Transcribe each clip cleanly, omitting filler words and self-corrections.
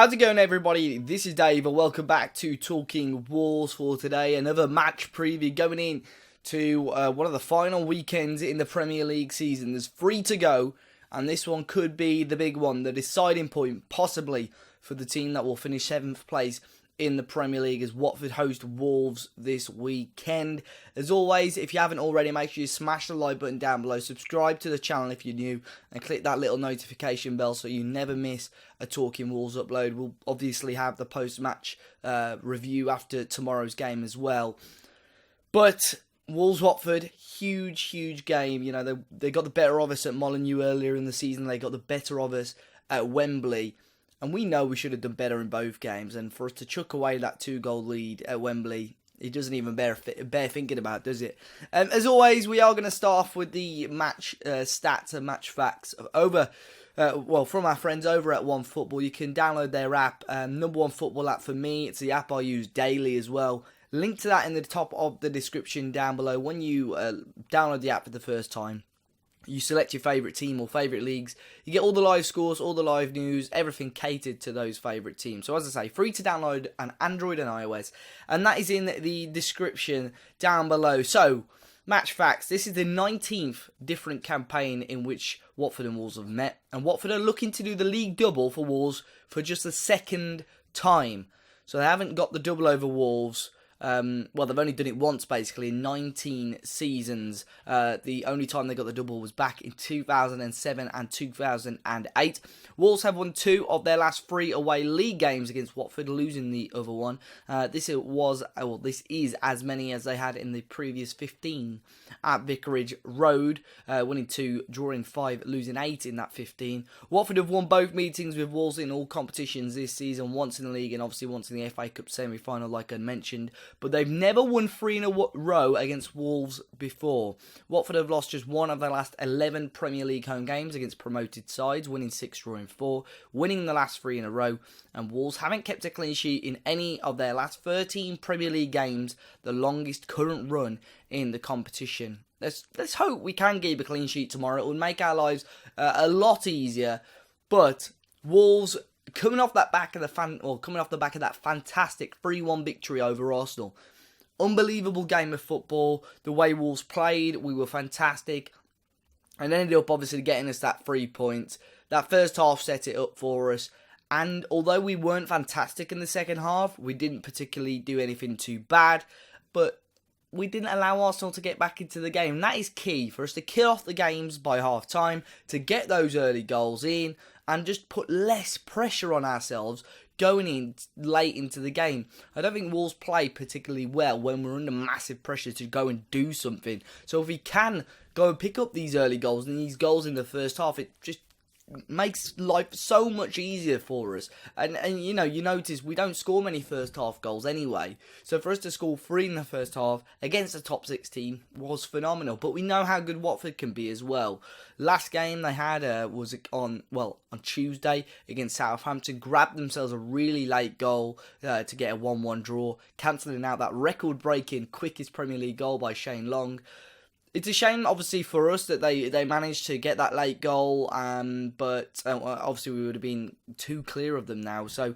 How's it going, everybody? This is Dave and welcome back to Talking Wolves for today. Another match preview going in to one of the final weekends in the Premier League season. There's 3 to go, and this one could be the big one, the deciding point possibly for the team that will finish 7th place in the Premier League as Watford host Wolves this weekend. As always, if you haven't already, make sure you smash the like button down below, subscribe to the channel if you're new, and click that little notification bell so you never miss a Talking Wolves upload. We'll obviously have the post-match review after tomorrow's game as well. But Wolves-Watford, huge game. You know, they got the better of us at Molineux earlier in the season. They got the better of us at Wembley. And we know we should have done better in both games. And for us to chuck away that 2-goal lead at Wembley, it doesn't even bear thinking about, does it? As always, we are going to start off with the match stats and match facts over, from our friends over at OneFootball. You can download their app, number one football app for me. It's the app I use daily as well. Link to that in the top of the description down below. When you download the app for the first time, you select your favourite team or favourite leagues. You get all the live scores, all the live news, everything catered to those favourite teams. So as I say, free to download on Android and iOS. And that is in the description down below. So, match facts. This is the 19th different campaign in which Watford and Wolves have met. And Watford are looking to do the league double for Wolves for just the second time. So they haven't got the double over Wolves. They've only done it once, basically, in 19 seasons. The only time they got the double was back in 2007 and 2008. Wolves have won 2 of their last 3 away league games against Watford, losing the other one. This is as many as they had in the previous 15 at Vicarage Road, winning 2, drawing 5, losing 8 in that 15. Watford have won both meetings with Wolves in all competitions this season, once in the league and obviously once in the FA Cup semi-final, like I mentioned. But they've never won 3 in a row against Wolves before. Watford have lost just 1 of their last 11 Premier League home games against promoted sides, winning 6, drawing 4, winning the last 3 in a row. And Wolves haven't kept a clean sheet in any of their last 13 Premier League games, the longest current run in the competition. Let's hope we can keep a clean sheet tomorrow. It would make our lives a lot easier. But Wolves, coming off the back of that fantastic 3-1 victory over Arsenal. Unbelievable game of football. The way Wolves played, we were fantastic. And ended up obviously getting us that 3 points. That first half set it up for us. And although we weren't fantastic in the second half, we didn't particularly do anything too bad. But we didn't allow Arsenal to get back into the game. And that is key for us to kill off the games by half time, to get those early goals in, and just put less pressure on ourselves going in late into the game. I don't think Wolves play particularly well when we're under massive pressure to go and do something. So if we can go and pick up these early goals and these goals in the first half, it just makes life so much easier for us. And you know, you notice we don't score many first half goals anyway. So for us to score 3 in the first half against a top 6 team was phenomenal. But we know how good Watford can be as well. Last game they had was on Tuesday against Southampton. Grabbed themselves a really late goal to get a 1-1 draw, cancelling out that record-breaking quickest Premier League goal by Shane Long. It's a shame, obviously, for us that they managed to get that late goal, but obviously we would have been too clear of them now. So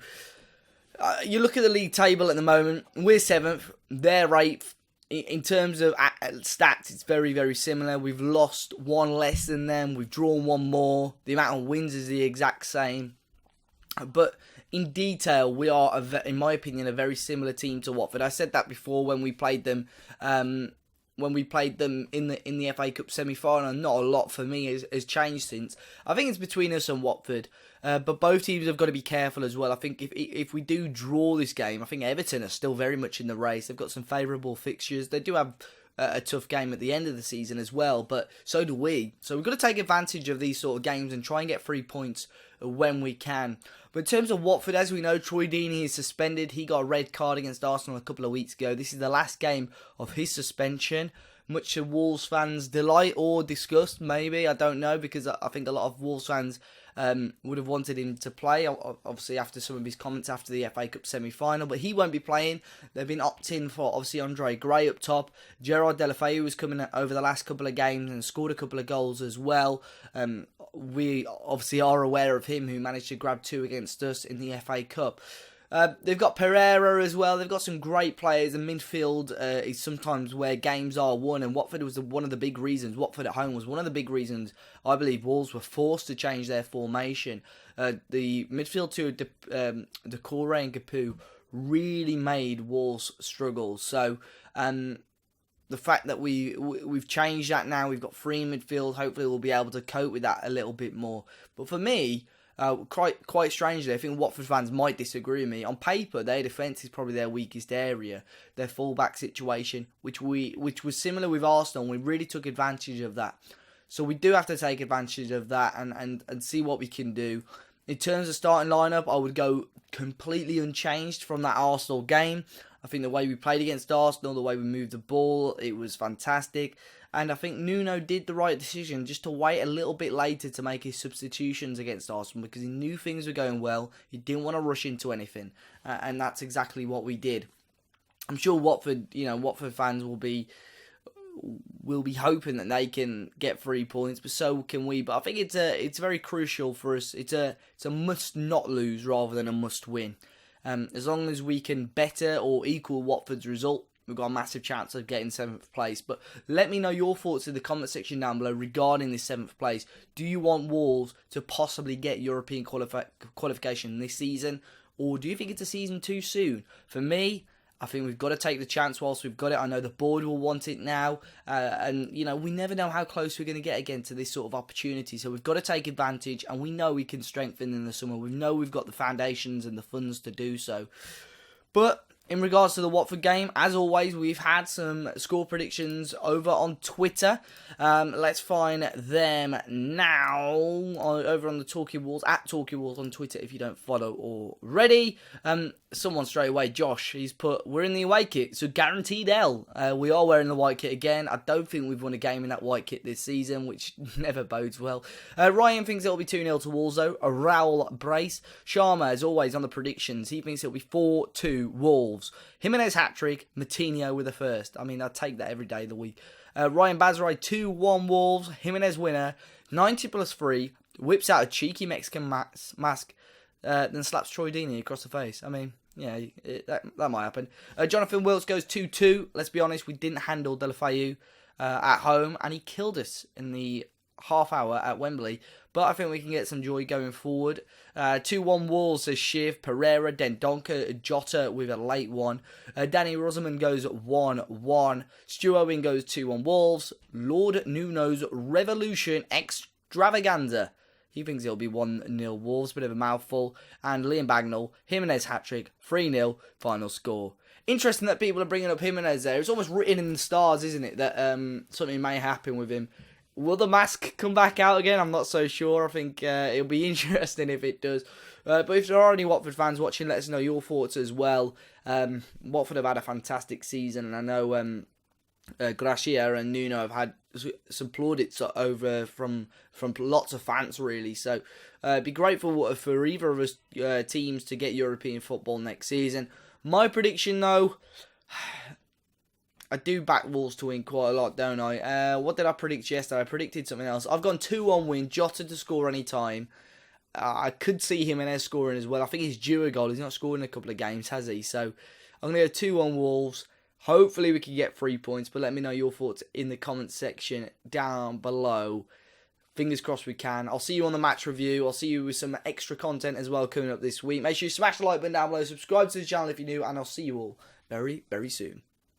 you look at the league table at the moment, we're 7th, they're 8th. In terms of stats, it's very, very similar. We've lost 1 less than them, we've drawn 1 more, the amount of wins is the exact same. But in detail, we are, in my opinion, a very similar team to Watford. I said that before when we played them. When we played them in the FA Cup semi-final, not a lot for me has changed since. I think it's between us and Watford, but both teams have got to be careful as well. I think if we do draw this game, I think Everton are still very much in the race. They've got some favourable fixtures. They do have a tough game at the end of the season as well, but so do we. So we've got to take advantage of these sort of games and try and get 3 points when we can. But in terms of Watford, as we know, Troy Deeney is suspended. He got a red card against Arsenal a couple of weeks ago. This is the last game of his suspension. Much to Wolves fans' delight or disgust, maybe, I don't know, because I think a lot of Wolves fans would have wanted him to play, obviously after some of his comments after the FA Cup semi-final, but he won't be playing. They've been opting for, obviously, Andre Gray up top. Gerard Deulofeu was coming over the last couple of games and scored a couple of goals as well. we obviously are aware of him, who managed to grab 2 against us in the FA Cup. They've got Pereira as well. They've got some great players. And midfield is sometimes where games are won. And Watford was one of the big reasons. Watford at home was one of the big reasons I believe Wolves were forced to change their formation. The midfield two, Decore and Capu, really made Wolves struggle. So the fact that we've changed that now, we've got 3 in midfield. Hopefully we'll be able to cope with that a little bit more. But for me, quite strangely, I think Watford fans might disagree with me. On paper, their defence is probably their weakest area. Their fullback situation, which was similar with Arsenal, and we really took advantage of that. So we do have to take advantage of that and see what we can do. In terms of starting lineup, I would go completely unchanged from that Arsenal game. I think the way we played against Arsenal, the way we moved the ball, it was fantastic. And I think Nuno did the right decision just to wait a little bit later to make his substitutions against Arsenal, because he knew things were going well. He didn't want to rush into anything. And that's exactly what we did. I'm sure Watford fans will be hoping that they can get 3 points, but so can we. But I think it's very crucial for us. It's a must not lose rather than a must win. As long as we can better or equal Watford's result, we've got a massive chance of getting 7th place. But let me know your thoughts in the comment section down below regarding this 7th place. Do you want Wolves to possibly get European qualification this season? Or do you think it's a season too soon? For me, I think we've got to take the chance whilst we've got it. I know the board will want it now. And, we never know how close we're going to get again to this sort of opportunity. So we've got to take advantage. And we know we can strengthen in the summer. We know we've got the foundations and the funds to do so. But in regards to the Watford game, as always, we've had some score predictions over on Twitter. Let's find them now over on the Talking Walls, at Talking Walls on Twitter if you don't follow already. Someone straight away, Josh, he's put, we're in the away kit, so guaranteed L. We are wearing the white kit again. I don't think we've won a game in that white kit this season, which never bodes well. Ryan thinks it'll be 2-0 to Wolves, though. A Raul brace. Sharma, as always, on the predictions. He thinks it'll be 4-2 Wolves. Jimenez hat-trick, Matinho with a first. I mean, I'd take that every day of the week. Ryan Bazrai, 2-1 Wolves. Jimenez winner. 90 plus 3. Whips out a cheeky Mexican mask. Then slaps Troy Deeney across the face. I mean, yeah, that might happen. Jonathan Wilkes goes 2-2. Let's be honest, we didn't handle Deulofeu at home, and he killed us in the half hour at Wembley. But I think we can get some joy going forward. 2-1 Wolves, says Shiv. Pereira, Dendonka, Jota with a late one. Danny Rosamond goes 1-1. Stu Owen goes 2-1 Wolves. Lord Nuno's Revolution Extravaganza. He thinks it'll be 1-0 Wolves, bit of a mouthful. And Liam Bagnall, Jimenez hat-trick, 3-0, final score. Interesting that people are bringing up Jimenez there. It's almost written in the stars, isn't it, that something may happen with him. Will the mask come back out again? I'm not so sure. I think it'll be interesting if it does. But if there are any Watford fans watching, let us know your thoughts as well. Watford have had a fantastic season, and I know Gracia and Nuno have had some plaudits over from lots of fans, really. So be grateful for either of us teams to get European football next season. My prediction, though, I do back Wolves to win quite a lot, don't I? What did I predict yesterday? I predicted something else. I've gone 2-1 win, Jota to score any time. I could see Jimenez scoring as well. I think he's due a goal. He's not scored in a couple of games, has he? So I'm going to go 2-1 Wolves. Hopefully we can get 3 points, but let me know your thoughts in the comments section down below. Fingers crossed we can. I'll see you on the match review. I'll see you with some extra content as well coming up this week. Make sure you smash the like button down below. Subscribe to the channel if you're new, and I'll see you all very, very soon.